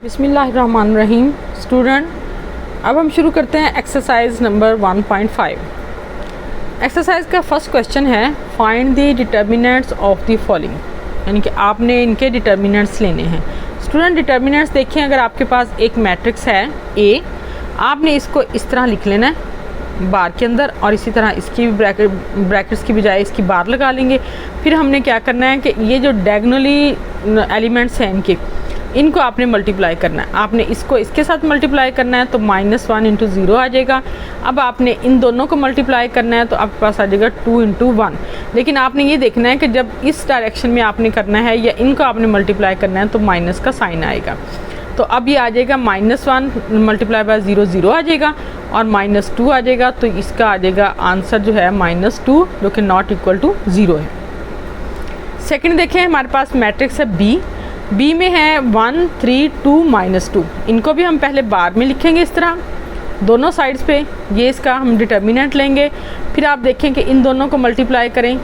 बिस्मिल्लाहिर्रहमानिर्रहीम। स्टूडेंट, अब हम शुरू करते हैं एक्सरसाइज नंबर 1.5। एक्सरसाइज का फर्स्ट क्वेश्चन है find the determinants of the following, यानी कि आपने इनके डिटर्मिनेंट्स लेने हैं। स्टूडेंट, डिटर्मिनेंट्स देखें, अगर आपके पास एक मैट्रिक्स है ए, आपने इसको इस तरह लिख लेना है बार के अंदर, और इसी तरह इसकी भी ब्रैकेट्स की बजाय इसकी बार लगा लेंगे। फिर हमने क्या करना है कि ये जो डायगोनली एलिमेंट्स हैं इनको आपने मल्टीप्लाई करना है। आपने इसको इसके साथ मल्टीप्लाई करना है तो -1 × 0 आ जाएगा। अब आपने इन दोनों को मल्टीप्लाई करना है तो आपके पास आ जाएगा 2 × 1। लेकिन आपने ये देखना है कि जब इस डायरेक्शन में आपने करना है या इनको आपने मल्टीप्लाई करना है तो माइनस का साइन आएगा। तो अब ये आ जाएगा -1 मल्टीप्लाई बाय 0 0 आ जाएगा और -2 आ जाएगा। तो इसका आ जाएगा आंसर जो है -2, जो कि नॉट इक्वल टू 0 है। सेकंड देखें, हमारे पास मैट्रिक्स है बी में है 1 3 2 -2। इनको भी हम पहले बार में लिखेंगे इस तरह दोनों साइड्स पे। ये इसका हम डिटर्मिनेंट लेंगे, फिर आप देखें कि इन दोनों को मल्टीप्लाई करें।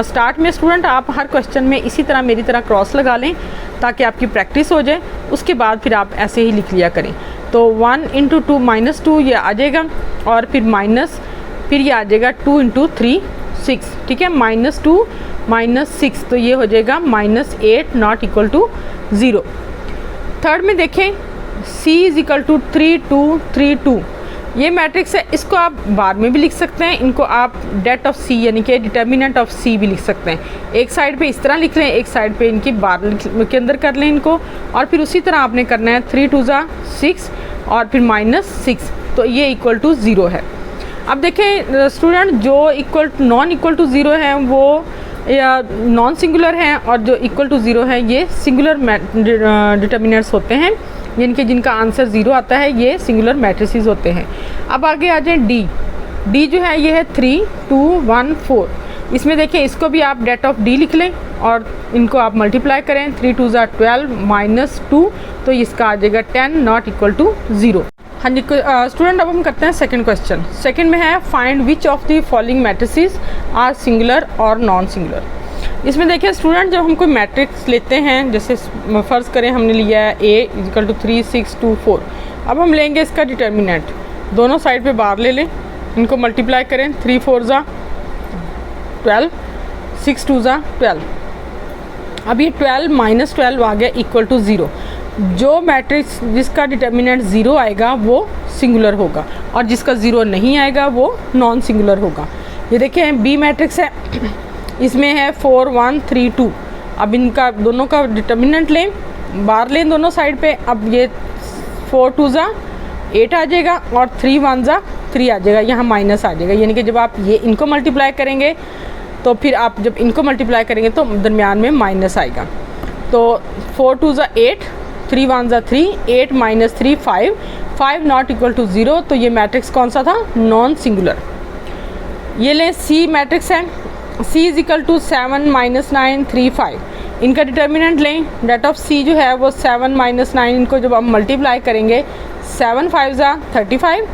स्टार्ट में स्टूडेंट आप हर क्वेश्चन में इसी तरह मेरी तरह क्रॉस लगा लें ताकि आपकी प्रैक्टिस हो जाए। उसके बाद फिर आप ऐसे ही लिख लिया करें। तो 1 × 2 -2 ये आ जाएगा, और फिर माइनस, फिर ये आ जाएगा 2 × 3 6। ठीक है, -2 -6, तो ये हो जाएगा -8 नॉट इक्वल टू 0। थर्ड में देखें C = 3 2 3 2। ये मैट्रिक्स है, इसको आप बार में भी लिख सकते हैं। इनको आप डेट ऑफ C यानी कि डिटर्मिनेंट ऑफ C भी लिख सकते हैं। एक साइड पे इस तरह लिख लें, एक साइड पे इनकी बार के अंदर कर लें इनको, और फिर उसी तरह आपने करना है 3 2 6 और फिर -6, तो ये इक्वल टू 0 है। अब देखें स्टूडेंट, जो नॉन इक्वल टू 0 है वो या नॉन सिंगुलर हैं, और जो इक्वल टू 0 है ये सिंगुलर डिटर्मिनेंट्स होते हैं, यानी कि जिनका आंसर 0 आता है ये सिंगुलर मैट्रिसेस होते हैं। अब आगे आ जाए डी जो है ये है 3 2 1 4। इसमें देखें, इसको भी आप डेट ऑफ डी लिख लें और इनको आप मल्टीप्लाई करें। 3 2 12 -2, तो इसका आ जाएगा 10 नॉट इक्वल टू 0। हाँ जी स्टूडेंट, अब हम करते हैं सेकंड क्वेश्चन। सेकंड में है find which of the following matrices are singular और नॉन सिंगुलर। इसमें देखिए स्टूडेंट, जब हम कोई मैट्रिक्स लेते हैं, जैसे फ़र्ज़ करें हमने लिया है A = 3 6 2 4। अब हम लेंगे इसका डिटर्मिनेंट, दोनों साइड पे बार ले लें, इनको मल्टीप्लाई करें। 3 4 12 6 2 12। अब ये 12 -12 आ गया इक्वल टू 0। जो मैट्रिक्स जिसका डिटर्मिनेंट 0 आएगा वो सिंगुलर होगा, और जिसका 0 नहीं आएगा वो नॉन सिंगुलर होगा। ये देखें बी मैट्रिक्स है, इसमें है 4 1 3 2। अब इनका दोनों का डिटर्मिनेंट लें, बार लें दोनों साइड पे। अब ये 4 2 8 आ जाएगा और 3 1 3 आ जाएगा, यहाँ माइनस आ जाएगा। यानी कि जब आप ये इनको मल्टीप्लाई करेंगे तो फिर आप जब इनको मल्टीप्लाई करेंगे तो दरमियान में माइनस आएगा। तो 4 2 8 3 1 3 8 -3 5 5 नॉट इक्वल टू 0। तो ये मैट्रिक्स कौन सा था? Non singular. ये लें सी मैट्रिक्स है, C = 7 -9 3 5। इनका डिटर्मिनेंट लें, डेट ऑफ C जो है वो 7 -9, इनको जब हम मल्टीप्लाई करेंगे 7 5 35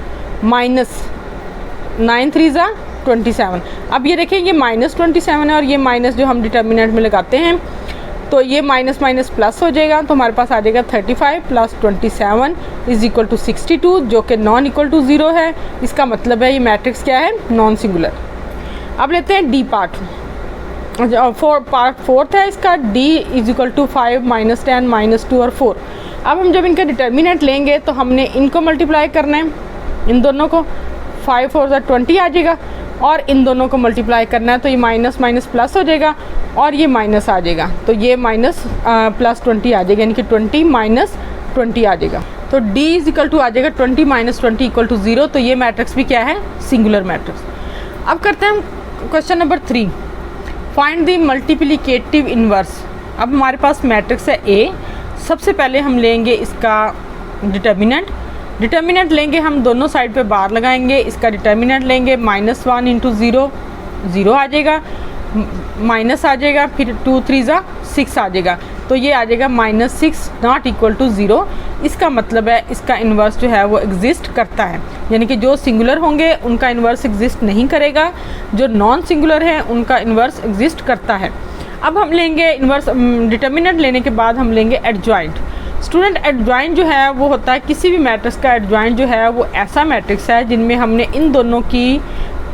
-9 3 27। अब ये देखें ये -27 है, और ये माइनस जो हम डिटर्मिनेंट में लगाते हैं तो ये माइनस माइनस प्लस हो जाएगा। तो हमारे पास आ जाएगा 35 + 27 = 62, जो कि नॉन इक्वल टू 0 है। इसका मतलब है ये मैट्रिक्स क्या है? Non singular. अब लेते हैं डी पार्ट। पार्ट फोर्थ है इसका, D = 5 -10 -2 और 4। अब हम जब इनका डिटर्मिनेंट लेंगे तो हमने इनको मल्टीप्लाई करना है, इन दोनों को। 5 4 20 आ जाएगा, और इन दोनों को मल्टीप्लाई करना है तो ये माइनस माइनस प्लस हो जाएगा, और ये माइनस आ जाएगा। तो ये माइनस + 20 आ जाएगा, यानी कि 20 - 20 आ जाएगा। तो D = आ जाएगा 20 - 20 = 0। तो ये मैट्रिक्स भी क्या है? Singular matrix. अब करते हैं question number 3, find the multiplicative inverse. अब हमारे पास मैट्रिक्स है A। सबसे पहले हम लेंगे इसका डिटर्मिनेंट लेंगे, हम दोनों साइड पे बार लगाएंगे। इसका डिटर्मिनेंट लेंगे -1 × 0 0 आ जाएगा, माइनस आ जाएगा, फिर 2 3 6 आ जाएगा। तो ये आ जाएगा -6 नॉट इक्वल टू 0। इसका मतलब है इसका इन्वर्स जो है वो एग्जिस्ट करता है, यानी कि जो सिंगुलर होंगे उनका इन्वर्स एग्जिस्ट नहीं करेगा, जो नॉन सिंगुलर है उनका इन्वर्स एग्जिस्ट करता है। अब हम लेंगे इन्वर्स, डिटर्मिनेंट लेने के बाद हम लेंगे एडजॉइंट। स्टूडेंट एडजॉइंट जो है वो होता है किसी भी मैट्रिक्स का एडजॉइंट जो है वो ऐसा मैट्रिक्स है जिनमें हमने इन दोनों की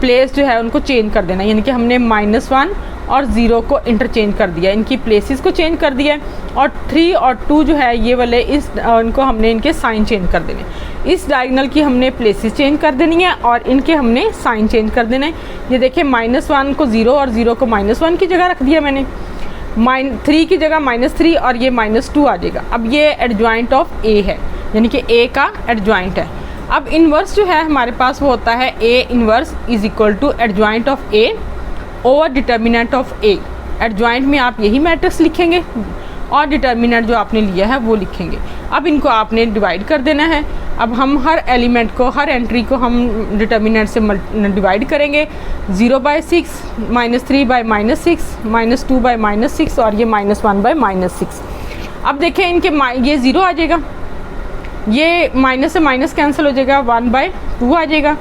प्लेस जो है उनको चेंज कर देना, यानी कि हमने -1 और 0 को इंटरचेंज कर दिया, इनकी प्लेसेस को चेंज कर दिया, और 3 और 2 जो है ये वाले इनको हमने इनके साइन चेंज कर देने, इस डायगोनल की हमने प्लेसेस चेंज कर देनी है और इनके हमने साइन चेंज कर देना है। ये देखिए -1 को 0 और 0 को -1 की जगह रख दिया मैंने, -3 की जगह -3 और ये -2 आ जाएगा। अब ये एडजॉइंट ऑफ ए है, यानी कि ए का एडजॉइंट है। अब इन्वर्स जो है हमारे पास वो होता है A inverse is equal to adjoint of A over determinant of A. Adjoint में आप यही मैट्रिक्स लिखेंगे और डिटर्मिनेंट जो आपने लिया है वो लिखेंगे। अब इनको आपने डिवाइड कर देना है। अब हम हर एलिमेंट को, हर एंट्री को हम डिटर्मिनेंट से डिवाइड करेंगे। 0/6, -3/-6, -2/-6 और ये -1/-6। अब देखें इनके ये 0 आ जाएगा, ये माइनस से माइनस कैंसिल हो जाएगा, 1/2 आ जाएगा,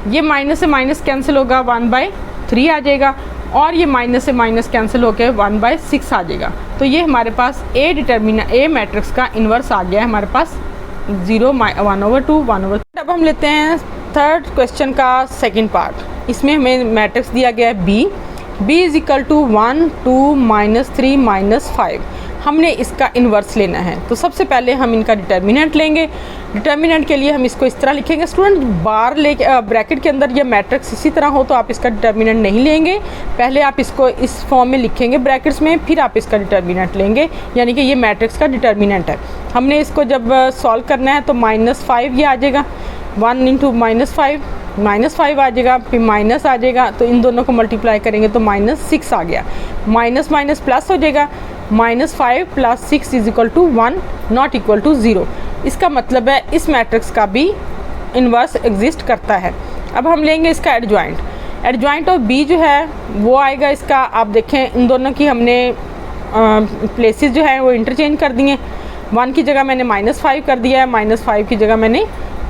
ये माइनस से माइनस कैंसिल होगा, 1/3 आ जाएगा, और ये माइनस से माइनस कैंसिल होकर 1/6 आ जाएगा। तो ये हमारे पास ए मैट्रिक्स का इन्वर्स आ गया है हमारे पास 0, 1/2, 1/3। अब हम लेते हैं थर्ड क्वेश्चन का सेकंड पार्ट। इसमें हमें मैट्रिक्स दिया गया है b इज इक्वल टू 1, 2, -3, -5। हमने इसका इन्वर्स लेना है। तो सबसे पहले हम इनका डिटर्मिनेंट लेंगे। डिटर्मिनेंट के लिए हम इसको इस तरह लिखेंगे। स्टूडेंट बार ले ब्रैकेट के अंदर ये मैट्रिक्स इसी तरह हो तो आप इसका डिटर्मिनेंट नहीं लेंगे, पहले आप इसको इस फॉर्म में लिखेंगे ब्रैकेट्स में, फिर आप इसका डिटर्मिनेंट लेंगे, यानी कि ये मैट्रिक्स का डिटर्मिनेंट है। हमने इसको जब सॉल्व करना है तो -5 ये आ जाएगा, 1 × -5 आ जाएगा, फिर माइनस आ जाएगा, तो इन दोनों को मल्टीप्लाई करेंगे तो -6 आ गया, माइनस माइनस प्लस हो जाएगा, -5 + 6 is equal to 1 not equal to 0। इसका मतलब है इस मैट्रिक्स का भी इन्वर्स एग्जिस्ट करता है। अब हम लेंगे इसका एडजॉइंट ऑफ b जो है वो आएगा इसका, आप देखें इन दोनों की हमने प्लेसेस जो है वो इंटरचेंज कर दिए। 1 की जगह मैंने -5 कर दिया है, -5 की जगह मैंने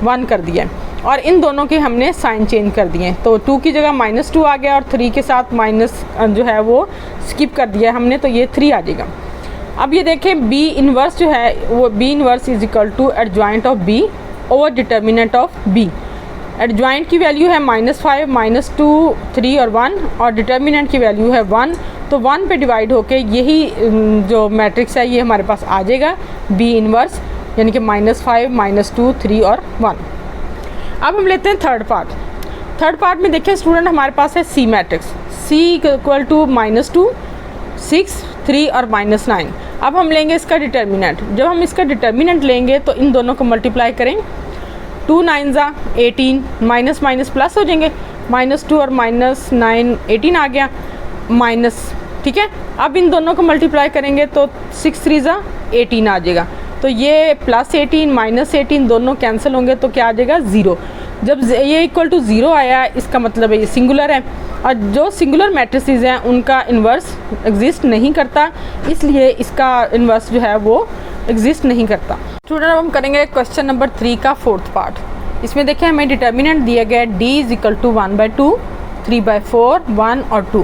1 कर दिया है, और इन दोनों के हमने साइन चेंज कर दिए। तो 2 की जगह -2 आ गया और 3 के साथ माइनस जो है वो स्किप कर दिया हमने, तो ये 3 आ जाएगा। अब ये देखें b इन्वर्स जो है वो b inverse is equal to adjoint of b over determinant of b। Adjoint की वैल्यू है -5, -2, 3 और 1, और डिटर्मिनेंट की वैल्यू है 1। तो 1 पे डिवाइड होके यही जो मैट्रिक्स है ये हमारे पास आ जाएगा b इन्वर्स, यानी कि -5, -2, 3 और 1। अब हम लेते हैं थर्ड पार्ट में देखें स्टूडेंट हमारे पास है C matrix, C equal to -2, 6, 3 और -9। अब हम लेंगे इसका डिटर्मिनेंट। जब हम इसका डिटर्मिनेंट लेंगे तो इन दोनों को मल्टीप्लाई करें, 2 9 18, माइनस माइनस प्लस हो जाएंगे, -2 और -9 18 आ गया माइनस, ठीक है। अब इन दोनों को मल्टीप्लाई करेंगे तो 6 3 18 आ जाएगा, तो ये +18 -18 दोनों कैंसिल होंगे तो क्या आ जाएगा 0। जब ये इक्वल टू 0 आया इसका मतलब है ये सिंगुलर है, और जो सिंगुलर मैट्रिसेस हैं उनका इन्वर्स एग्जिस्ट नहीं करता, इसलिए इसका इन्वर्स जो है वो एग्जिस्ट नहीं करता। स्टूडेंट अब हम करेंगे क्वेश्चन नंबर 3 का फोर्थ पार्ट। इसमें देखें हमें डिटर्मिनेंट दिया गया है d इज इक्वल टू 1/2, 3/4, 1 और 2।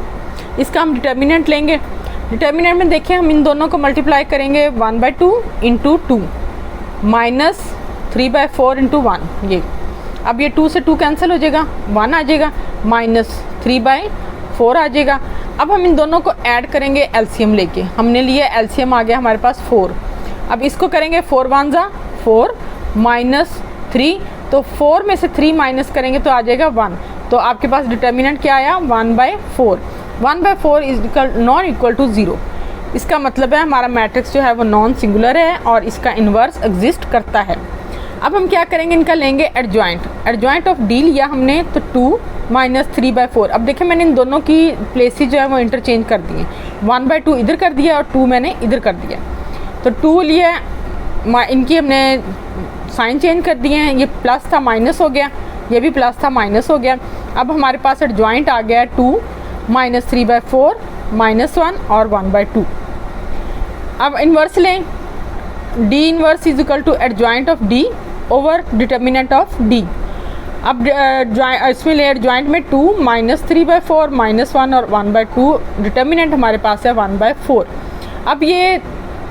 इसका हम डिटर्मिनेंट लेंगे। डिटर्मिनेंट में देखें हम इन दोनों को मल्टीप्लाई करेंगे, 1/2 × 2 माइनस 3/4 × 1। ये अब ये 2 से 2 कैंसिल हो जाएगा, 1 आ जाएगा, माइनस 3/4 आ जाएगा। अब हम इन दोनों को ऐड करेंगे एलसीएम लेके, हमने लिया एलसीएम आ गया हमारे पास 4। अब इसको करेंगे 4 1 4 -3, तो 4 में से 3 माइनस करेंगे तो आ जाएगा 1। तो आपके पास डिटर्मिनेंट क्या आया 1/4। 1/4 इज नॉन इक्वल टू 0। इसका मतलब है हमारा मैट्रिक्स जो है वो नॉन सिंगुलर है और इसका इन्वर्स एग्जिस्ट करता है। अब हम क्या करेंगे, इनका लेंगे एडजॉइंट ऑफ d लिया हमने तो 2 - 3/4। अब देखें मैंने इन दोनों की प्लेसेस जो है वो इंटरचेंज कर दिए, 1/2 इधर कर दिया और 2 मैंने इधर कर दिया। तो 2 लिए इनकी हमने साइन चेंज कर दिए हैं, ये प्लस था माइनस हो गया, ये भी प्लस था माइनस हो गया। अब हमारे पास एडजॉइंट आ गया 2 - 3/4, -1 और 1/2। अब इन्वर्स लें, d inverse is equal to adjoint of d over determinant of d। अब इसमें ले एडजॉइंट में 2 - 3/4, -1 और 1/2। डिटर्मिनेंट हमारे पास है 1/4। अब ये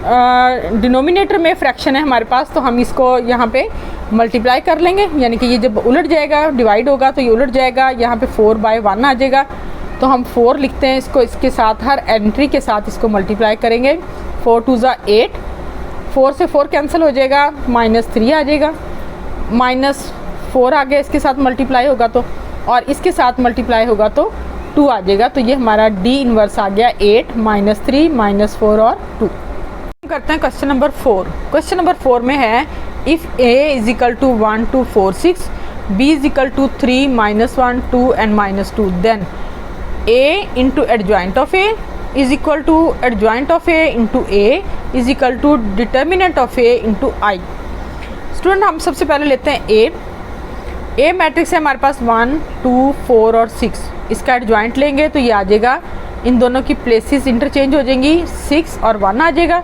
डिनोमिनेटर में फ्रैक्शन है हमारे पास, तो हम इसको यहाँ पे मल्टीप्लाई कर लेंगे, यानी कि ये जब उलट जाएगा, डिवाइड होगा तो ये उलट जाएगा, यहाँ पे 4/1 आ जाएगा। तो हम 4 लिखते हैं इसको, इसके साथ हर एंट्री के साथ इसको मल्टीप्लाई करेंगे। 4 2 ज़ा 8, 4 से 4 कैंसिल हो जाएगा, -3 आ जाएगा, -4 आ गया, इसके साथ मल्टीप्लाई होगा तो, और इसके साथ मल्टीप्लाई होगा तो 2 आ जाएगा। तो ये हमारा D इनवर्स आ गया 8 -3 -4 और 2। करते हैं क्वेश्चन नंबर 4। क्वेश्चन नंबर 4 में है if A = 1 2 4 6, B = 3 -1 2 and -2, then A into adjoint of A is equal to adjoint of A into A is equal to determinant of A into I। Student हम सबसे पहले लेते हैं A matrix है हमारे पास 1 2 4 और 6, इसका एडजॉइंट लेंगे तो ये आ जाएगा, इन दोनों की प्लेसेस इंटरचेंज हो जाएंगी, 6 और 1 आ जाएगा,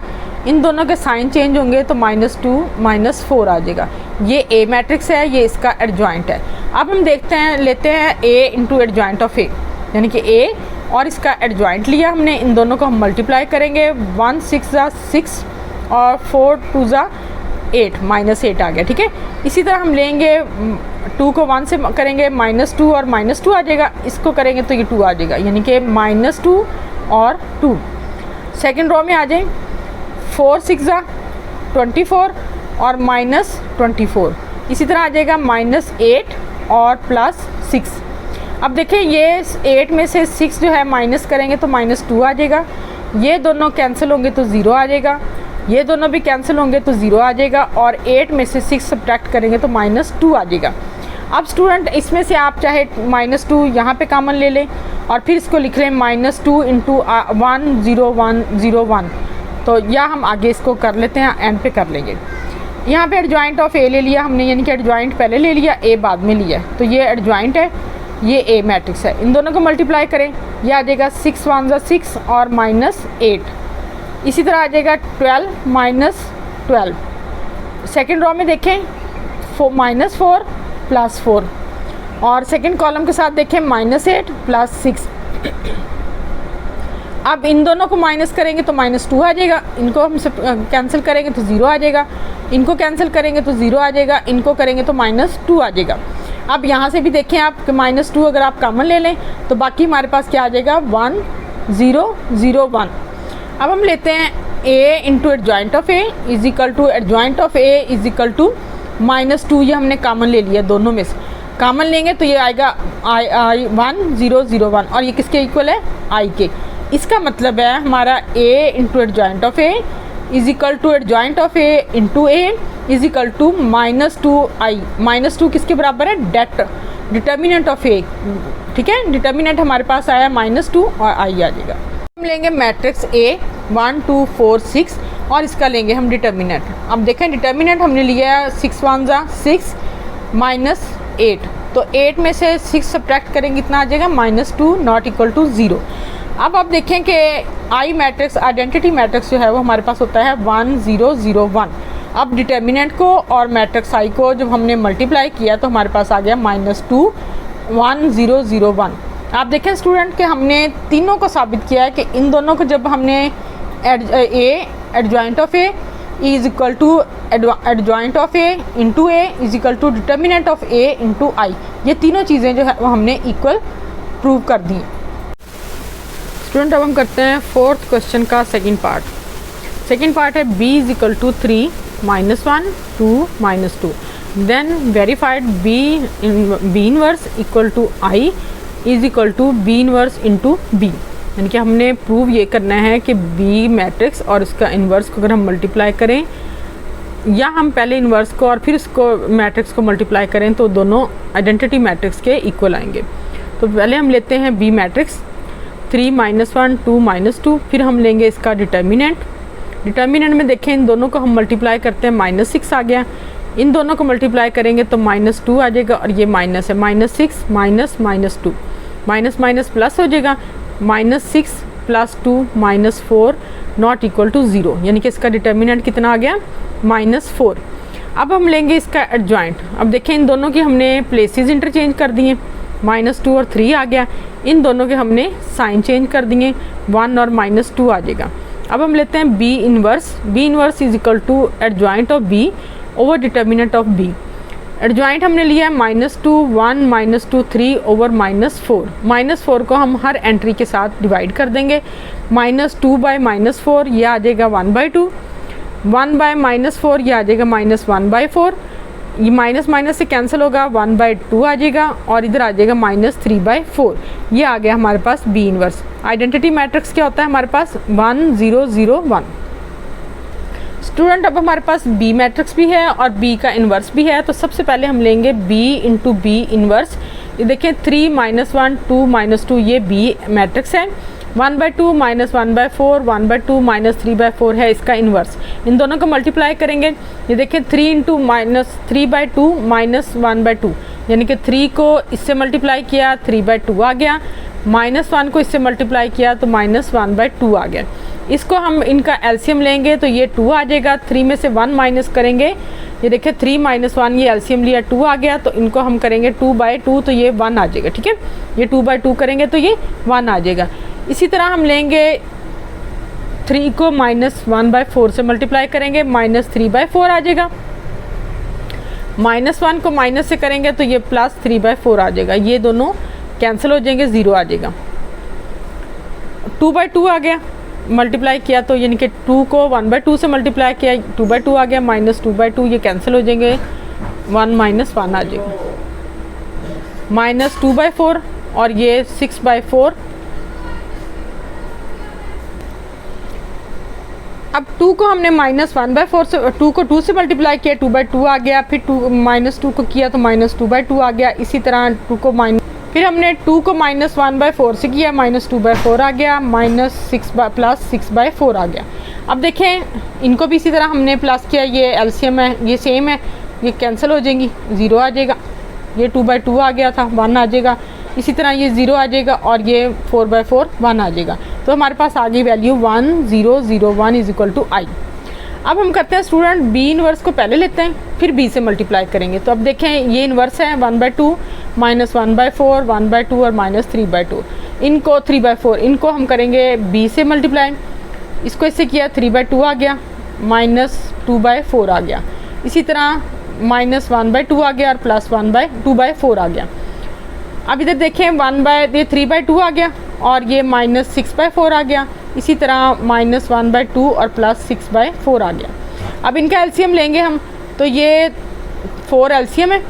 इन दोनों के साइन चेंज होंगे तो -2 -4 आ जाएगा। ये A मैट्रिक्स है, ये इसका एडजॉइंट है। अब हम देखते हैं, लेते हैं A into adjoint of A, यानी कि A और इसका एडजॉइंट लिया हमने, इन दोनों को हम मल्टीप्लाई करेंगे। 1 6 ज़ा 6 और 4 2 ज़ा 8, -8 आ गया, ठीक है। इसी तरह हम लेंगे 2 को 1 से करेंगे, -2 और -2 आ जाएगा, इसको करेंगे तो ये 2 आ जाएगा, यानी कि -2 और 2। सेकेंड रो में आ जाए, 4 6 ज़ा 24 और -24, इसी तरह आ जाएगा -8 और +6। अब देखें ये 8 में से 6 जो है माइनस करेंगे तो -2 आ जाएगा, ये दोनों कैंसिल होंगे तो 0 आ जाएगा, ये दोनों भी कैंसिल होंगे तो 0 आ जाएगा, और 8 में से 6 सब्ट्रैक्ट करेंगे तो -2 आ जाएगा। अब स्टूडेंट इसमें से आप चाहे -2 यहाँ पे कॉमन ले लें और फिर इसको लिख लें -2 इंटू 1 0 1 0 1, तो या हम आगे इसको कर लेते हैं, एंड पे कर लेंगे। यहाँ पे एडजॉइंट ऑफ A ले लिया हमने, यानी कि एडजॉइंट पहले ले लिया, A बाद में लिया, तो ये एडजॉइंट है, ये A मैट्रिक्स है। इन दोनों को मल्टीप्लाई करें, ये आ जाएगा 6 1 ज़ा 6 और -8, इसी तरह आ जाएगा 12 -12। सेकेंड रो में देखें -4 +4, और सेकेंड कॉलम के साथ देखें -8 +6। अब इन दोनों को माइनस करेंगे तो -2 आ जाएगा, इनको हम कैंसिल करेंगे तो 0 आ जाएगा, इनको कैंसिल करेंगे तो 0 आ जाएगा, इनको करेंगे तो -2 आ जाएगा। अब यहाँ से भी देखें आप कि -2 अगर आप कॉमन ले लें तो बाकी हमारे पास क्या आ जाएगा, 1 0 0 1। अब हम लेते हैं A into adjoint of A is equal to adjoint of A is equal to -2, ये हमने कॉमन ले लिया, दोनों में से कॉमन लेंगे तो ये आएगा I 1 0 0 1, और ये किसके इक्वल है, I के। इसका मतलब है हमारा A into adjoint of A is equal to adjoint of A into A is equal to -2I। -2 किसके बराबर है, डिटर्मिनेंट ऑफ A, ठीक है। डिटर्मिनेंट हमारे पास आया -2 और I आ जाएगा। हम लेंगे मैट्रिक्स A 1 2 4 6 और इसका लेंगे हम डिटर्मिनेंट। अब देखें डिटर्मिनेंट हमने लिया 6 1 ज़ा 6 -8, तो 8 में से 6 सब्ट्रैक्ट करेंगे कितना आ जाएगा, -2 नॉट इक्वल टू 0। अब आप देखें कि I मैट्रिक्स आइडेंटिटी मैट्रिक्स जो है वो हमारे पास होता है 1 0 0 1। अब डिटर्मिनेंट को और मैट्रिक्स I को जब हमने मल्टीप्लाई किया तो हमारे पास आ गया -2 1 0 0 1। आप देखें स्टूडेंट कि हमने तीनों को साबित किया है कि इन दोनों को जब हमने adjoint of A is equal to adjoint of A into A is equal to determinant of A into I, ये तीनों चीज़ें जो है वो हमने इक्वल प्रूव कर दी। स्टूडेंट अब हम करते हैं फोर्थ क्वेश्चन का सेकंड पार्ट। सेकंड पार्ट है B is equal to 3 -1 2 -2, then verified B inverse equal to I is equal to B inverse into B, यानी कि हमने प्रूव ये करना है कि B मैट्रिक्स और इसका इन्वर्स को अगर हम मल्टीप्लाई करें, या हम पहले इन्वर्स को और फिर इसको मैट्रिक्स को मल्टीप्लाई करें तो दोनों आइडेंटिटी मैट्रिक्स के इक्वल आएंगे। तो पहले हम लेते हैं B मैट्रिक्स 3 -1 2 -2, फिर हम लेंगे इसका डिटर्मिनेंट। डिटर्मिनेंट में देखें इन दोनों को हम मल्टीप्लाई करते हैं, -6 आ गया, इन दोनों को मल्टीप्लाई करेंगे तो -2 आ जाएगा, और ये माइनस है, -6 -2 माइनस प्लस हो जाएगा, -6 + 2 -4 नॉट इक्वल टू 0, यानी कि इसका डिटर्मिनेंट कितना आ गया, -4। अब हम लेंगे इसका एडजॉइंट। अब देखें इन दोनों की हमने प्लेसेस इंटरचेंज कर दिए, -2 और 3 आ गया, इन दोनों के हमने साइन चेंज कर दिए, 1 और -2 आ जाएगा। अब हम लेते हैं B inverse. B inverse is equal to adjoint of B over determinant of B. Adjoint हमने लिया है -2 1 -2 3 ओवर -4। -4 को हम हर एंट्री के साथ डिवाइड कर देंगे। -2 बाय -4 ये आ जाएगा 1/2। 1 बाय -4 ये आ जाएगा -1/4। ये माइनस माइनस से कैंसिल होगा, 1/2 आ जाएगा और इधर आ जाएगा -3/4। ये आ गया हमारे पास बी इनवर्स। आइडेंटिटी मैट्रिक्स क्या होता है हमारे पास 1 0 0 1। स्टूडेंट अब हमारे पास बी मैट्रिक्स भी है और बी का इन्वर्स भी है। तो सबसे पहले हम लेंगे बी इंटू बी इन्वर्स। ये देखें 3 -1 2 -2 ये बी मैट्रिक्स है। 1/2 -1/4 1/2 -3/4 है इसका इन्वर्स। इन दोनों को मल्टीप्लाई करेंगे। ये देखें 3 इंटू -3/2 -1/2 यानी कि 3 को इससे मल्टीप्लाई किया 3/2 आ गया। -1 को इससे मल्टीप्लाई किया तो -1/2 आ गया। इसको हम इनका एलसीएम लेंगे तो ये 2 आ जाएगा। 3 में से 1 माइनस करेंगे, ये देखिए 3 - 1 ये एलसीएम लिया 2 आ गया। तो इनको हम करेंगे 2/2 तो ये 1 आ जाएगा। ठीक है, ये 2/2 करेंगे तो ये 1 आ जाएगा। इसी तरह हम लेंगे 3 को -1/4 से मल्टीप्लाई करेंगे, -3/4 आ जाएगा। -1 को माइनस से करेंगे तो ये +3/4 आ जाएगा। ये दोनों कैंसिल हो जाएंगे, 0 आ जाएगा। 2/2 आ गया, मल्टीप्लाई किया तो यानी कि 2 को 1/2 से मल्टीप्लाई किया 2/2 आ गया। -2/2 ये कैंसिल हो जाएंगे, 1 - 1 आ जाएगा। -2/4 और ये 6/4। अब 2 को हमने -1/4 से 2 को 2 से मल्टीप्लाई किया 2/2 आ गया। फिर -2 को किया तो -2/2 आ गया। इसी तरह 2 को फिर हमने 2 को -1/4 से किया -2/4 आ गया, +6/4 आ गया। अब देखें इनको भी इसी तरह हमने प्लस किया, ये एलसीएम है, ये सेम है, ये कैंसिल हो जाएंगी, 0 आ जाएगा। ये 2/2 आ गया था, 1 आ जाएगा। इसी तरह ये 0 आ जाएगा और ये 4/4 1 आ जाएगा। तो हमारे पास आ गई वैल्यू 1 0 0 1 इज इक्वल टू आई। अब हम करते हैं स्टूडेंट बी इनवर्स को पहले लेते हैं फिर बी से मल्टीप्लाई करेंगे। तो अब देखें ये इनवर्स है 1/2 -1/4 1/2 और -3/2। इनको 3/4 इनको हम करेंगे बी से मल्टीप्लाई। इसको इससे किया 3/2 आ गया, -2/4 आ गया। इसी तरह -1/2 आ गया और +2/4 आ गया। अब इधर देखें 3/2 आ गया और ये -6/4 आ गया। इसी तरह -1/2 और +6/4 आ गया। अब इनका एलसीएम लेंगे हम, तो ये 4 एलसीएम है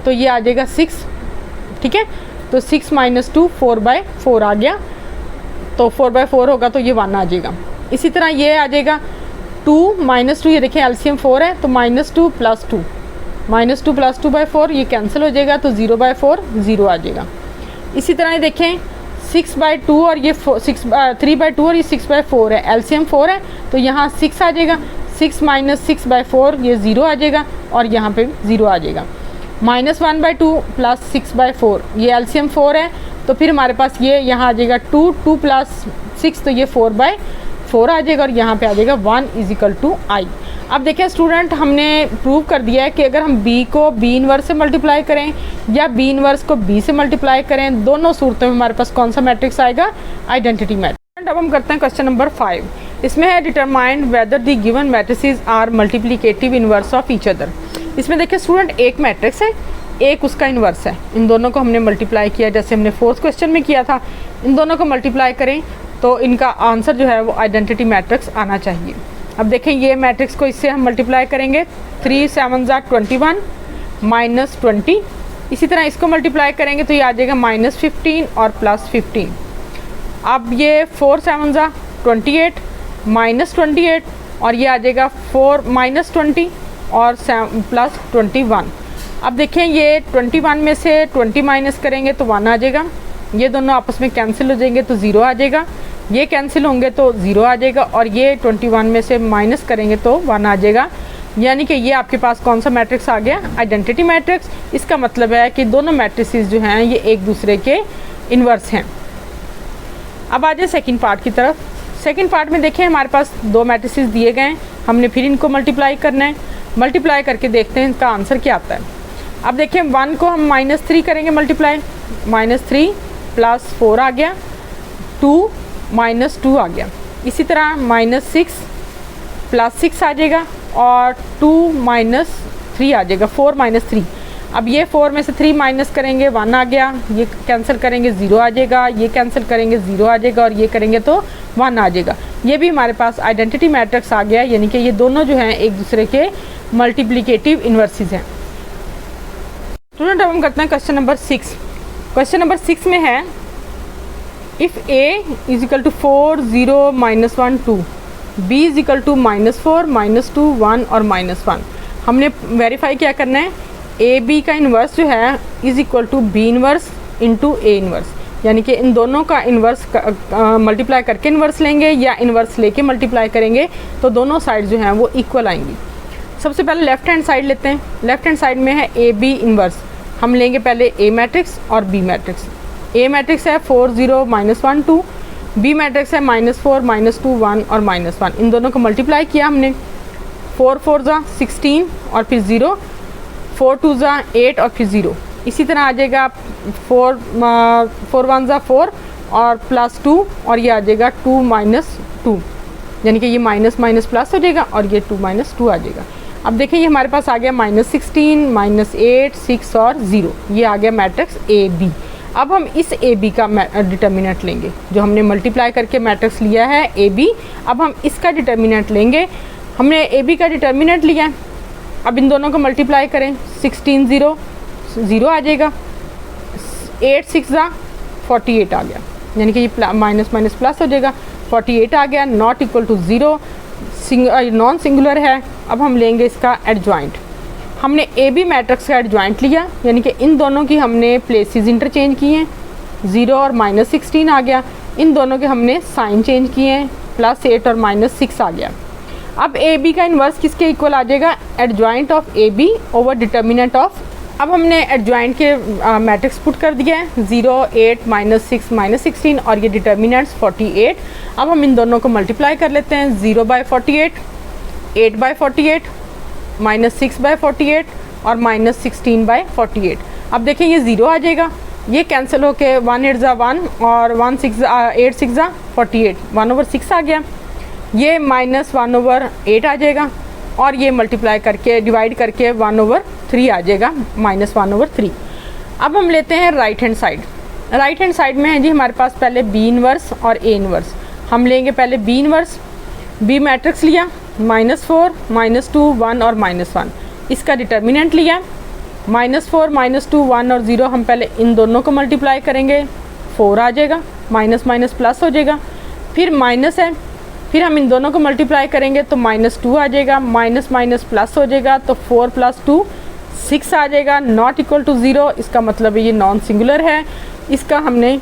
तो ये आ जाएगा 6। ठीक है, तो 6 - 2 4/4 आ गया। तो 4/4 होगा तो ये 1 आ जाएगा। इसी तरह ये आ जाएगा 2 - 2 ये देखें एलसीएम 4 है तो -2 + 2 -2 + 2/4 ये कैंसिल हो जाएगा तो 0/4 0 आ जाएगा। इसी तरह ये देखें 6/2 और ये 3/2 और ये 6/4 है, एलसीएम 4 है तो यहाँ 6 आ जाएगा। 6 - 6/4 ये 0 आ जाएगा और यहाँ पे 0 आ जाएगा। -1/2 + 6/4 ये एलसीएम 4 है तो फिर हमारे पास ये यहाँ आ जाएगा 2 + 6 तो ये 4/4 आ जाएगा और यहाँ पे आ जाएगा 1 इज इक्वल टू आई। अब देखें स्टूडेंट हमने प्रूव कर दिया है कि अगर हम बी को बी इनवर्स से मल्टीप्लाई करें या बी इनवर्स को बी से मल्टीप्लाई करें, दोनों सूरतों में हमारे पास कौन सा मैट्रिक्स आएगा, आइडेंटिटी मैट्रिक्स। अब हम करते हैं क्वेश्चन नंबर 5। इसमें है determined whether the given matrices are multiplicative inverse of each other. इसमें देखिए स्टूडेंट एक मैट्रिक्स है, एक उसका इन्वर्स है। इन दोनों को हमने मल्टीप्लाई किया जैसे हमने 4th क्वेश्चन में किया था। इन दोनों को मल्टीप्लाई करें तो इनका आंसर जो है वो आइडेंटिटी मैट्रिक्स आना चाहिए। अब देखें ये मैट्रिक्स को इससे हम मल्टीप्लाई करेंगे 3 7 21 -20। इसी तरह इसको मल्टीप्लाई करेंगे तो ये आ जाएगा -15 और +15। अब ये 4 7 28 -28 और ये आ जाएगा 4 -20 और +21। अब देखें ये 21 में से 20 माइनस करेंगे तो 1 आ जाएगा। ये दोनों आपस में कैंसिल हो जाएंगे तो 0 आ जाएगा। ये कैंसिल होंगे तो 0 आ जाएगा और ये 21 में से माइनस करेंगे तो 1 आ जाएगा। यानी कि ये आपके पास कौन सा मैट्रिक्स आ गया, आइडेंटिटी मैट्रिक्स। इसका मतलब है कि दोनों मैट्रिसेस जो हैं ये एक दूसरे के इन्वर्स हैं। अब आ जाए सेकेंड पार्ट की तरफ। सेकेंड पार्ट में देखें हमारे पास 2 मैट्रिसेस दिए गए हैं, हमने फिर इनको मल्टीप्लाई करना है। मल्टीप्लाई करके देखते हैं इनका आंसर क्या आता है। अब देखें 1 को हम -3 करेंगे मल्टीप्लाई, -3 + 4 आ गया, 2 - 2 आ गया। इसी तरह -6 + 6 आ जाएगा और 2 - 3 आ जाएगा, 4 - 3। अब ये 4 में से 3 माइनस करेंगे 1 आ गया, ये कैंसिल करेंगे 0 आ जाएगा, ये कैंसिल करेंगे 0 आ जाएगा और ये करेंगे तो 1 आ जाएगा। ये भी हमारे पास आइडेंटिटी मैट्रिक्स आ गया, यानी कि ये दोनों जो हैं एक दूसरे के मल्टीप्लिकेटिव इन्वर्सेस हैं। स्टूडेंट अब हम करते हैं क्वेश्चन नंबर 6। क्वेश्चन नंबर 6 में है इफ़ a = 4 0 -1 2, b = -4 -2 1 और -1। हमने वेरीफाई क्या करना है, ए बी का इन्वर्स जो है = b इन्वर्स × a इन्वर्स, यानी कि इन दोनों का इन्वर्स मल्टीप्लाई करके इन्वर्स लेंगे या इन्वर्स लेके मल्टीप्लाई करेंगे तो दोनों साइड जो हैं वो इक्वल आएंगी। सबसे पहले लेफ्ट हैंड साइड लेते हैं। लेफ्ट हैंड साइड में है ए बी इन्वर्स, हम लेंगे पहले ए मैट्रिक्स और बी मैट्रिक्स। ए मैट्रिक्स है 4 0 -1 2, बी मैट्रिक्स है -4 -2 1 और -1। इन दोनों को मल्टीप्लाई किया हमने, 4 4 ज़ा 16 और फिर 0, 4 2 ज़ा 8 और फिर 0। इसी तरह आ जाएगा 4 1 ज़ा 4 और +2 और ये आ जाएगा 2 - 2, यानी कि ये माइनस माइनस प्लस हो जाएगा और ये 2 - 2 आ जाएगा। अब देखिए ये हमारे पास आ गया -16 -8 6 और 0, ये आ गया मैट्रिक्स ए बी। अब हम इस ए बी का डिटर्मिनेंट लेंगे, जो हमने मल्टीप्लाई करके मैट्रिक्स लिया है ए बी। अब हम इसका डिटर्मिनेंट लेंगे। हमने ए बी का डिटर्मिनेंट लिया है, अब इन दोनों को मल्टीप्लाई करें, 16 0 0 आ जाएगा, 8 6 ज़ा 48 आ गया, यानी कि ये माइनस माइनस प्लस हो जाएगा, 48 आ गया, not equal to 0, non singular है। अब हम लेंगे इसका एडजॉइंट। हमने ए बी मैट्रिक्स का एडजॉइंट लिया, यानी कि इन दोनों की हमने प्लेसेस इंटरचेंज किए हैं, 0 और -16 आ गया। इन दोनों के हमने साइन चेंज किए हैं, +8 और -6 आ गया। अब ए बी का इन्वर्स किसके इक्वल आ जाएगा, adjoint of A B over determinant of. अब हमने एडजॉइंट के मैट्रिक्स पुट कर दिया है, 0 8 -6 -16 और ये डिटर्मिनेंट्स 48। अब हम इन दोनों को मल्टीप्लाई कर लेते हैं, 0/48, 8/48, -6/48 और -16/48। अब देखिए ये 0 आ जाएगा, ये कैंसिल होके 1 8 ज़ा 1 और 1 6 8 6 ज़ा 48, 1/6 आ गया। ये -1/8 आ जाएगा और ये मल्टीप्लाई करके डिवाइड करके 1/3 आ जाएगा, -1/3। अब हम लेते हैं right hand side. Right hand side में है जी हमारे पास पहले बी इन्वर्स और ए इन्वर्स। हम लेंगे पहले बी इन्वर्स। बी मैट्रिक्स लिया, -4 -2 1 और -1। इसका डिटर्मिनेंट लिया, -4 -2 1 और 0। हम पहले इन दोनों को मल्टीप्लाई करेंगे, 4 आ जाएगा, माइनस माइनस प्लस हो जाएगा, फिर माइनस है, फिर हम इन दोनों को मल्टीप्लाई करेंगे तो -2 आ जाएगा, माइनस माइनस प्लस हो जाएगा, तो 4 + 2 6 आ जाएगा, नॉट इक्वल टू 0। इसका मतलब है ये नॉन सिंगुलर है, इसका हमने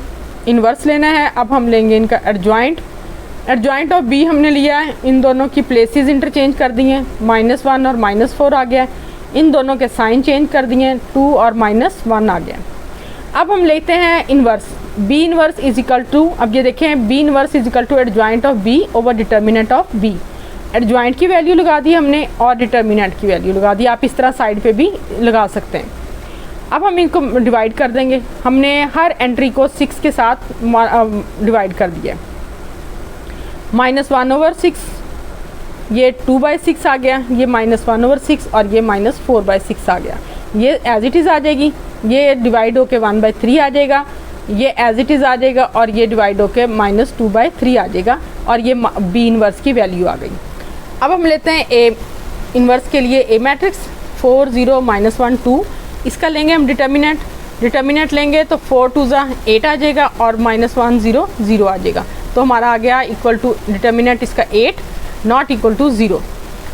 इन्वर्स लेना है। अब हम लेंगे इनका एडजॉइंट। एडजॉइंट ऑफ बी हमने लिया है, इन दोनों की प्लेसेस इंटरचेंज कर दी हैं, -1 और -4 आ गया। इन दोनों के साइन चेंज कर दिए हैं, 2 और -1 आ गया। अब हम लेते हैं inverse. B inverse is equal to, अब ये देखें, B inverse is equal to adjoint of B over determinant of B. Adjoint की वैल्यू लगा दी हमने और डिटर्मिनेंट की वैल्यू लगा दी, आप इस तरह साइड पे भी लगा सकते हैं। अब हम इनको डिवाइड कर देंगे। हमने हर एंट्री को 6 के साथ डिवाइड कर दिया, -1/6, ये 2/6 आ गया, ये -1/6 और ये -4/6 आ गया। ये एज इट इज़ आ जाएगी, ये डिवाइड होके 1/3 आ जाएगा, ये एज इट इज़ आ जाएगा और ये डिवाइड होके -2/3 आ जाएगा और ये बी इन्वर्स की वैल्यू आ गई। अब हम लेते हैं ए इन्वर्स के लिए ए मैट्रिक्स, 4 0 -1 2। इसका लेंगे हम डिटर्मिनेंट। डिटर्मिनेंट लेंगे तो 4 2 ज़ा 8 आ जाएगा और -1 0 0 आ जाएगा, तो हमारा आ गया इक्वल टू डिटर्मिनेंट इसका 8, नॉट इक्वल टू 0।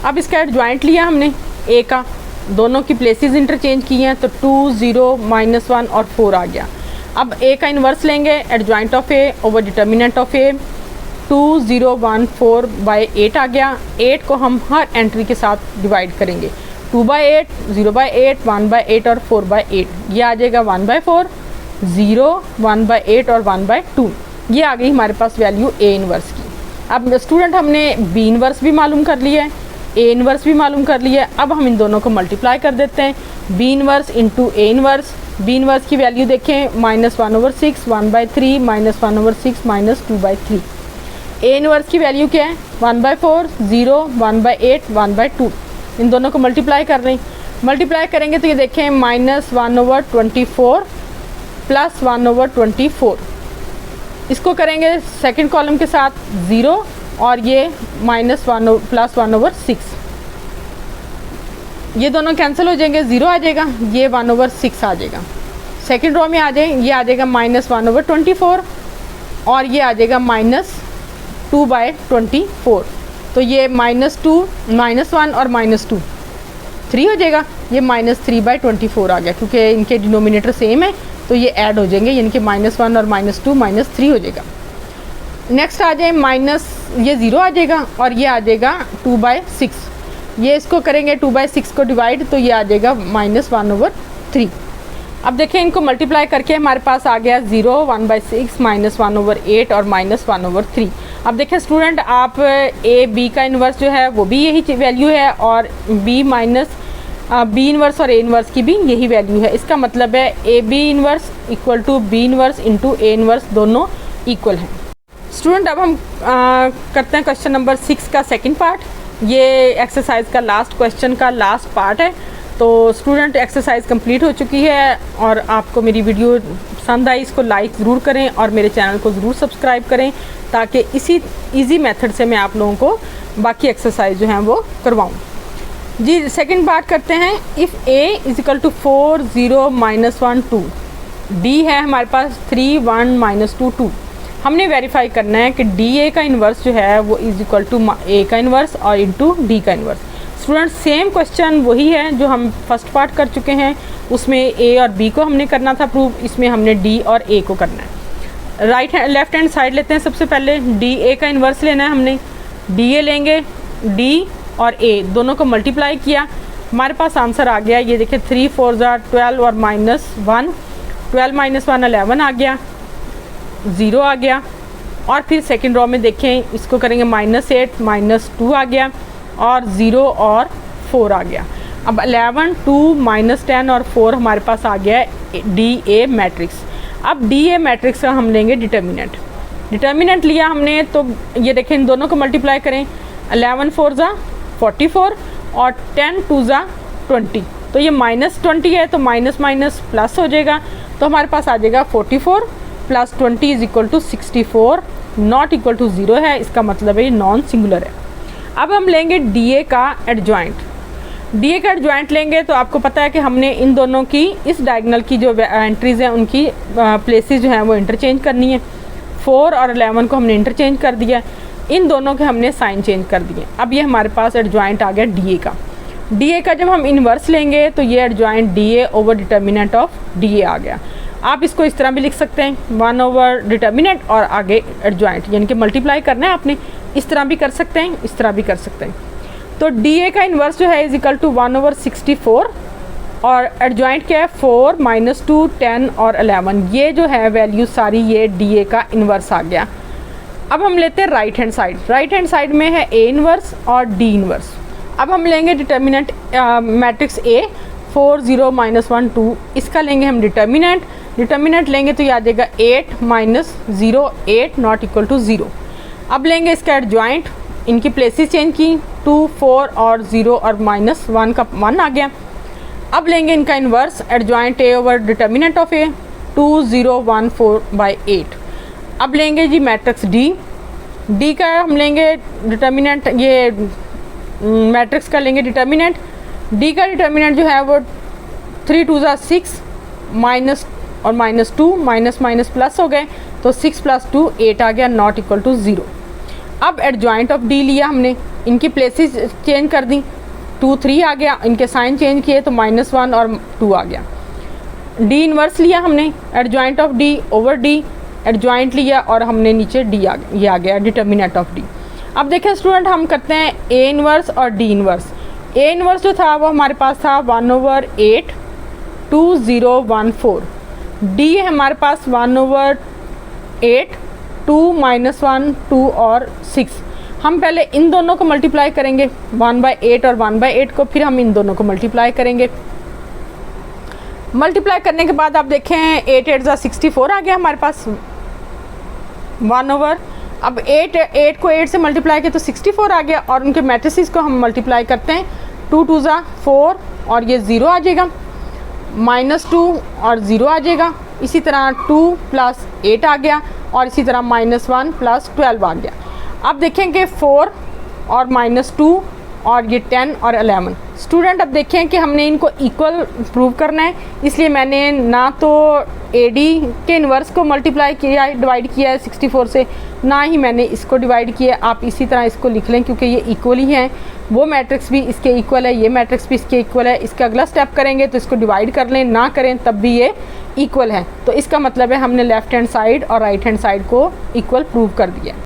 अब इसका एडजॉइंट लिया हमने ए का, दोनों की प्लेसेस इंटरचेंज की हैं, तो 2 0 -1 और 4 आ गया। अब ए का इन्वर्स लेंगे, adjoint of A over determinant of A, 2 0 1 4/8 आ गया। 8 को हम हर एंट्री के साथ डिवाइड करेंगे, 2/8 0/8 1/8 और 4/8। ये आ जाएगा 1/4 0 1/8 और 1/2। ये आ गई हमारे पास वैल्यू ए इन्वर्स की। अब स्टूडेंट हमने बी इन्वर्स भी मालूम कर लिया है, ए इन्वर्स भी मालूम कर लिया है। अब हम इन दोनों को मल्टीप्लाई कर देते हैं, B inverse into A inverse. B inverse की वैल्यू देखें, -1/6 1/3 -1/6 -2/3। ए इनवर्स की वैल्यू क्या है 1/4, 0, 1/8, 1/2। इन दोनों को मल्टीप्लाई कर रहे हैं, मल्टीप्लाई करेंगे तो ये देखें -1/24 प्लस 1/24। इसको करेंगे सेकंड कॉलम के साथ 0 और ये -1 प्लस 1/6। ये दोनों कैंसिल हो जाएंगे, 0 आ जाएगा, ये 1/6 आ जाएगा। सेकंड रो में आ जाए, ये आ जाएगा -1/24 और ये आ जाएगा -2/24। तो ये -2, -1 और -2 3 हो जाएगा, ये -3/24 आ गया क्योंकि इनके डिनोमिनेटर सेम है तो ये ऐड हो जाएंगे, यानी कि -1 और -2 -3 हो जाएगा। नेक्स्ट आ जाए ये 0 आ जाएगा और ये आ जाएगा 2/6। ये इसको करेंगे 2/6 को डिवाइड तो ये आ जाएगा -1/3। अब देखें इनको मल्टीप्लाई करके हमारे पास आ गया 0, 1/6, -1/8 और -1/3। अब देखें स्टूडेंट, आप ए बी का इन्वर्स जो है वो भी यही वैल्यू है और बी इन्वर्स और ए इन्वर्स की भी यही वैल्यू है। इसका मतलब है A B inverse equal to B inverse into A inverse, दोनों इक्वल हैं। स्टूडेंट अब हम करते हैं क्वेश्चन नंबर 6 का सेकंड पार्ट। ये एक्सरसाइज का लास्ट क्वेश्चन का लास्ट पार्ट है। तो स्टूडेंट एक्सरसाइज कंप्लीट हो चुकी है और आपको मेरी वीडियो पसंद आई, इसको लाइक ज़रूर करें और मेरे चैनल को ज़रूर सब्सक्राइब करें ताकि इसी इजी मेथड से मैं आप लोगों को बाकी एक्सरसाइज जो हैं वो करवाऊँ। जी सेकंड पार्ट करते हैं। If a is equal to 4, 0, -1, 2, d है हमारे पास 3, 1, -2, 2। हमने वेरीफाई करना है कि डी ए का इन्वर्स जो है वो इज इक्वल टू ए का इन्वर्स और इंटू डी का इन्वर्स। स्टूडेंट सेम क्वेश्चन वही है जो हम फर्स्ट पार्ट कर चुके हैं, उसमें ए और बी को हमने करना था प्रूव, इसमें हमने डी और ए को करना है। लेफ्ट हैंड साइड लेते हैं, सबसे पहले डी ए का इन्वर्स लेना है हमने। डी ए लेंगे, डी और ए दोनों को मल्टीप्लाई किया, हमारे पास आंसर आ गया। ये देखिए 3, 4 12 और -1, 12 - 1 11 आ गया, 0 आ गया। और फिर सेकंड रो में देखें, इसको करेंगे -8, -2 आ गया और 0 और 4 आ गया। अब 11, 2, -10 और 4 हमारे पास आ गया डी ए मैट्रिक्स। अब डी ए मैट्रिक्स का हम लेंगे डिटर्मिनेंट लिया हमने, तो ये देखें इन दोनों को मल्टीप्लाई करें। 11 4 44 और 10 2 20। तो ये -20 है तो माइनस प्लस हो जाएगा, तो हमारे पास आ जाएगा 44 + 20 is equal to 64, not equal to 0 है। इसका मतलब है ये नॉन सिंगुलर है। अब हम लेंगे डी ए का एडजॉइंट। डी ए का एडजॉइंट लेंगे तो आपको पता है कि हमने इन दोनों की इस डायगोनल की जो एंट्रीज़ हैं उनकी प्लेसेस जो हैं वो इंटरचेंज करनी है। 4 और 11 को हमने इंटरचेंज कर दिया, इन दोनों के हमने साइन चेंज कर दिए। अब ये हमारे पास एडजॉइंट आ गया डी ए का। डी ए का जब हम इन्वर्स लेंगे तो ये adjoint D A over determinant of D A आ गया। आप इसको इस तरह भी लिख सकते हैं 1 ओवर डिटर्मिनेंट और आगे एडजॉइंट, यानी कि मल्टीप्लाई करना है आपने। इस तरह भी कर सकते हैं, इस तरह भी कर सकते हैं। तो डी ए का इन्वर्स जो है इज इक्वल टू 1 ओवर 64 और एडजॉइंट क्या है 4, -2, 10 और 11। ये जो है वैल्यू सारी ये डी ए का इन्वर्स आ गया। अब हम लेते हैं right hand side. Right hand side में है ए इन्वर्स और डी इन्वर्स। अब हम लेंगे डिटर्मिनेंट मैट्रिक्स ए 4, 0, -1, 2, इसका लेंगे हम डिटर्मिनेंट लेंगे तो ये आ जाएगा 8 - 0, 8 नॉट इक्वल टू 0। अब लेंगे इसका एडजॉइंट, इनकी प्लेसेस चेंज की, 2, 4 और 0 और -1 का 1 आ गया। अब लेंगे इनका inverse adjoint A over determinant of A 2, 0, 1, 4/8। अब लेंगे जी मैट्रिक्स डी का हम लेंगे डिटर्मिनेंट, ये मैट्रिक्स का लेंगे डिटर्मिनेंट। डी का डिटर्मिनेंट जो है वो 3, 2 6 माइनस और -2 माइनस प्लस हो गए, तो 6 + 2 8 आ गया, नॉट इक्वल टू 0। अब एडजॉइंट ऑफ डी लिया हमने, इनकी प्लेसेस चेंज कर दी, 2, 3 आ गया, इनके साइन चेंज किए तो -1 और 2 आ गया। डी इन्वर्स लिया हमने, adjoint of D over D, adjoint लिया और हमने नीचे डी ये आ गया डिटर्मिनेंट ऑफ डी। अब देखें स्टूडेंट, हम करते हैं ए इन्वर्स और डी इन्वर्स। ए इन्वर्स जो था वो हमारे पास था 1 ओवर 8, 2, 0, 1, 4। डी हमारे पास 1 ओवर 8, 2 -1, 2 और 6। हम पहले इन दोनों को मल्टीप्लाई करेंगे 1/8 और 1/8 को, फिर हम इन दोनों को मल्टीप्लाई करेंगे। मल्टीप्लाई करने के बाद आप देखें 8 8 64 आ गया हमारे पास। 1 ओवर अब 8 को 8 से मल्टीप्लाई किया तो 64 आ गया, और उनके मैट्रिसेस को हम मल्टीप्लाई करते हैं, 2 2 ज़ा 4 और ये 0 आ जाएगा, -2 और 0 आ जाएगा, इसी तरह 2 + 8 आ गया, और इसी तरह -1 + 12 आ गया। अब देखेंगे 4 और -2 और ये 10 और 11। स्टूडेंट अब देखें कि हमने इनको इक्वल प्रूव करना है, इसलिए मैंने ना तो AD के इन्वर्स को मल्टीप्लाई किया है, डिवाइड किया है 64 से, ना ही मैंने इसको डिवाइड किया। आप इसी तरह इसको लिख लें क्योंकि ये इक्वल ही हैं, वो मैट्रिक्स भी इसके इक्वल है, ये मैट्रिक्स भी इसके इक्वल है। इसका अगला स्टेप करेंगे तो इसको डिवाइड कर लें, ना करें तब भी ये इक्वल है। तो इसका मतलब है हमने लेफ़्ट हैंड साइड और राइट हैंड साइड को इक्वल प्रूव कर दिया।